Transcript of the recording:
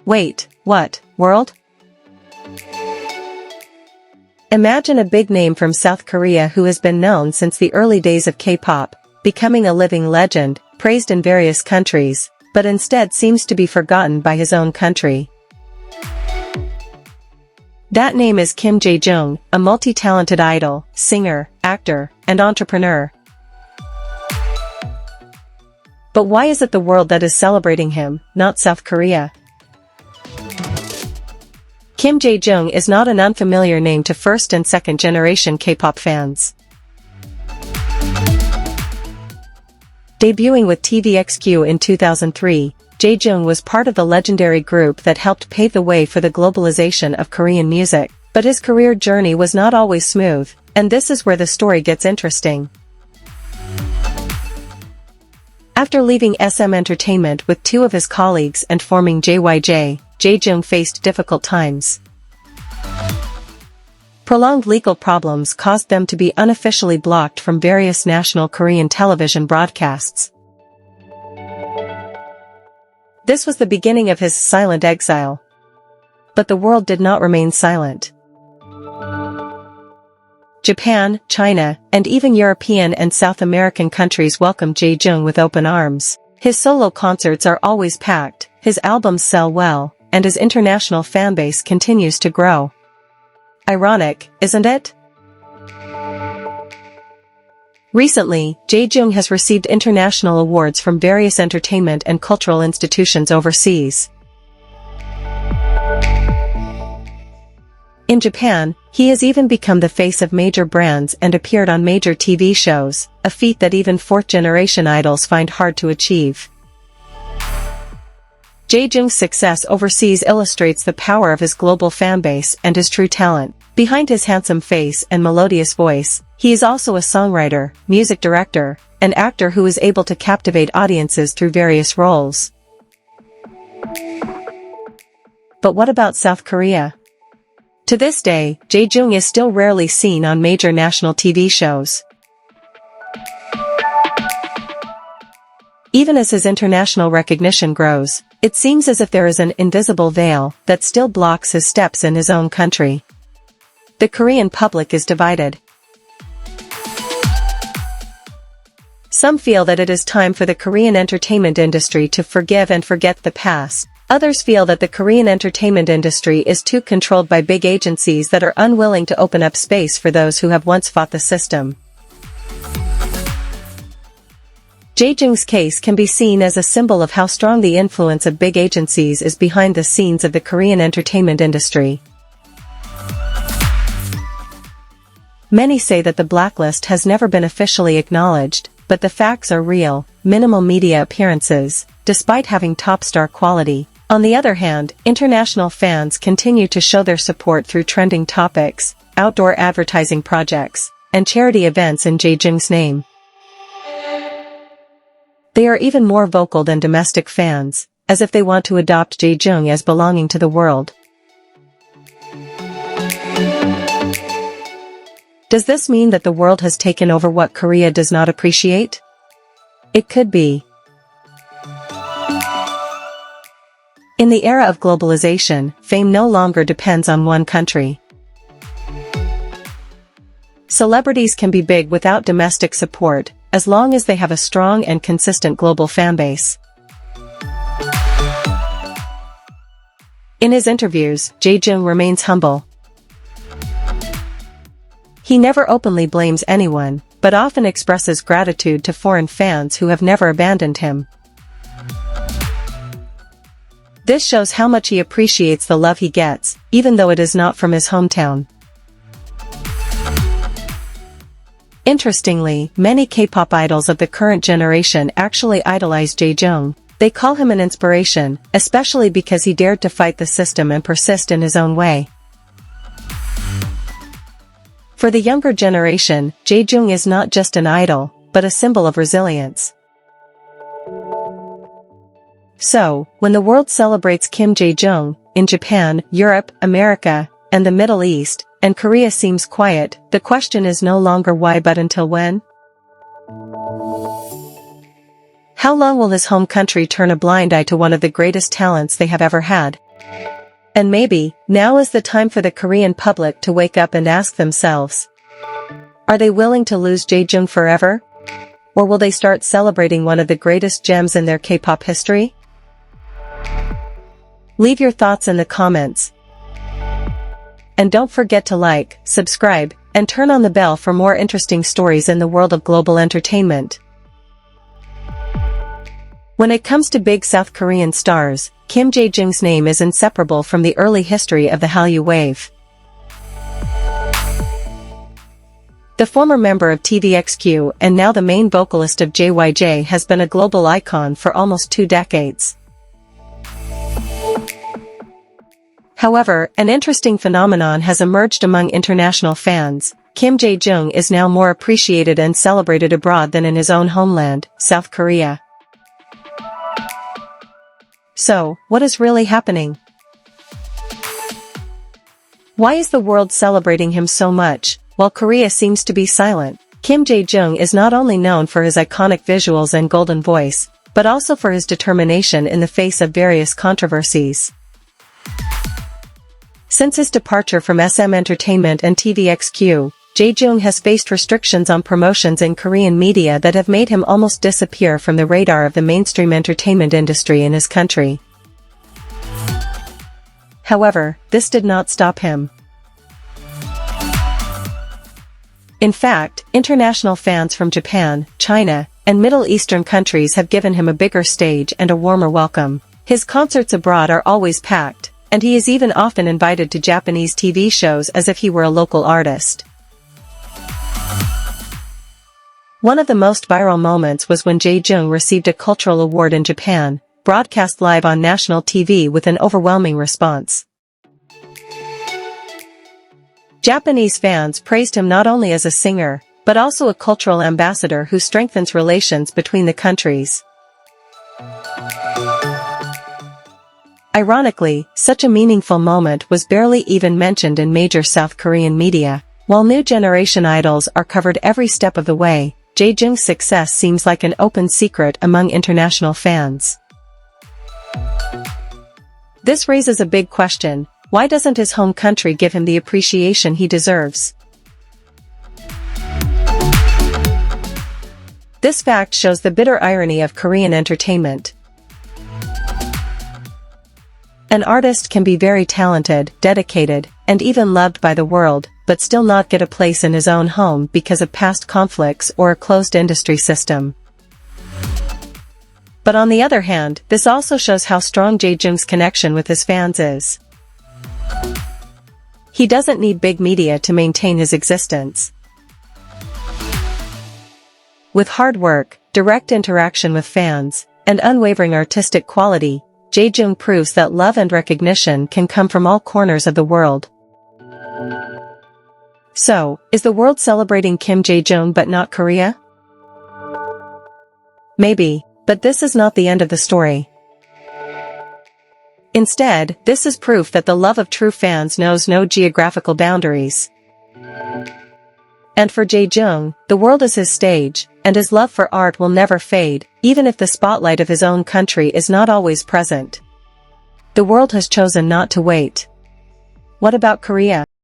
Wait, what, world? Imagine a big name from South Korea who has been known since the early days of K-pop, becoming a living legend, praised in various countries, but instead seems to be forgotten by his own country. That name is Kim Jaejoong, a multi-talented idol, singer, actor, and entrepreneur. But why is it the world that is celebrating him, not South Korea? Kim Jaejoong is not an unfamiliar name to first and second generation K-pop fans. Debuting with TVXQ in 2003, Jejoong was part of the legendary group that helped pave the way for the globalization of Korean music, but his career journey was not always smooth, and this is where the story gets interesting. After leaving SM Entertainment with two of his colleagues and forming JYJ, Jejoong faced difficult times. Prolonged legal problems caused them to be unofficially blocked from various national Korean television broadcasts. This was the beginning of his silent exile. But the world did not remain silent. Japan, China, and even European and South American countries welcomed Jejoong with open arms. His solo concerts are always packed, his albums sell well, and his international fanbase continues to grow. Ironic, isn't it? Recently, Jejoong has received international awards from various entertainment and cultural institutions overseas. In Japan, he has even become the face of major brands and appeared on major TV shows, a feat that even fourth-generation idols find hard to achieve. Jejoong's success overseas illustrates the power of his global fanbase and his true talent. Behind his handsome face and melodious voice, he is also a songwriter, music director, and actor who is able to captivate audiences through various roles. But what about South Korea? To this day, Jejoong is still rarely seen on major national TV shows. Even as his international recognition grows, it seems as if there is an invisible veil that still blocks his steps in his own country. The Korean public is divided. Some feel that it is time for the Korean entertainment industry to forgive and forget the past. Others feel that the Korean entertainment industry is too controlled by big agencies that are unwilling to open up space for those who have once fought the system. Jejoong's case can be seen as a symbol of how strong the influence of big agencies is behind the scenes of the Korean entertainment industry. Many say that the blacklist has never been officially acknowledged, but the facts are real: minimal media appearances, despite having top star quality. On the other hand, international fans continue to show their support through trending topics, outdoor advertising projects, and charity events in Jejoong's name. They are even more vocal than domestic fans, as if they want to adopt Jejoong as belonging to the world. Does this mean that the world has taken over what Korea does not appreciate? It could be. In the era of globalization, fame no longer depends on one country. Celebrities can be big without domestic support, as long as they have a strong and consistent global fanbase. In his interviews, Jejoong remains humble. He never openly blames anyone, but often expresses gratitude to foreign fans who have never abandoned him. This shows how much he appreciates the love he gets, even though it is not from his hometown. Interestingly, many K-pop idols of the current generation actually idolize Jejoong. They call him an inspiration, especially because he dared to fight the system and persist in his own way. For the younger generation, Jejoong is not just an idol, but a symbol of resilience. So, when the world celebrates Kim Jaejoong, in Japan, Europe, America, and the Middle East, and Korea seems quiet, the question is no longer why but until when? How long will his home country turn a blind eye to one of the greatest talents they have ever had? And maybe, now is the time for the Korean public to wake up and ask themselves, are they willing to lose Jejoong forever? Or will they start celebrating one of the greatest gems in their K-pop history? Leave your thoughts in the comments. And don't forget to like, subscribe, and turn on the bell for more interesting stories in the world of global entertainment. When it comes to big South Korean stars, Kim Jaejoong's name is inseparable from the early history of the Hallyu wave. The former member of TVXQ and now the main vocalist of JYJ has been a global icon for almost 2 decades. However, an interesting phenomenon has emerged among international fans. Kim Jaejoong is now more appreciated and celebrated abroad than in his own homeland, South Korea. So, what is really happening? Why is the world celebrating him so much, while Korea seems to be silent? Kim Jaejoong is not only known for his iconic visuals and golden voice, but also for his determination in the face of various controversies. Since his departure from SM Entertainment and TVXQ, Jejoong has faced restrictions on promotions in Korean media that have made him almost disappear from the radar of the mainstream entertainment industry in his country. However, this did not stop him. In fact, international fans from Japan, China, and Middle Eastern countries have given him a bigger stage and a warmer welcome. His concerts abroad are always packed, and he is even often invited to Japanese TV shows as if he were a local artist. One of the most viral moments was when Jejoong received a cultural award in Japan, broadcast live on national TV with an overwhelming response. Japanese fans praised him not only as a singer, but also a cultural ambassador who strengthens relations between the countries. Ironically, such a meaningful moment was barely even mentioned in major South Korean media. While new generation idols are covered every step of the way, Jejoong's success seems like an open secret among international fans. This raises a big question: why doesn't his home country give him the appreciation he deserves? This fact shows the bitter irony of Korean entertainment. An artist can be very talented, dedicated, and even loved by the world, but still not get a place in his own home because of past conflicts or a closed industry system. But on the other hand, this also shows how strong Jejoong's connection with his fans is. He doesn't need big media to maintain his existence. With hard work, direct interaction with fans, and unwavering artistic quality, Jejoong proves that love and recognition can come from all corners of the world. So, is the world celebrating Kim Jaejoong but not Korea? Maybe, but this is not the end of the story. Instead, this is proof that the love of true fans knows no geographical boundaries. And for Jejoong, the world is his stage, and his love for art will never fade, even if the spotlight of his own country is not always present. The world has chosen not to wait. What about Korea?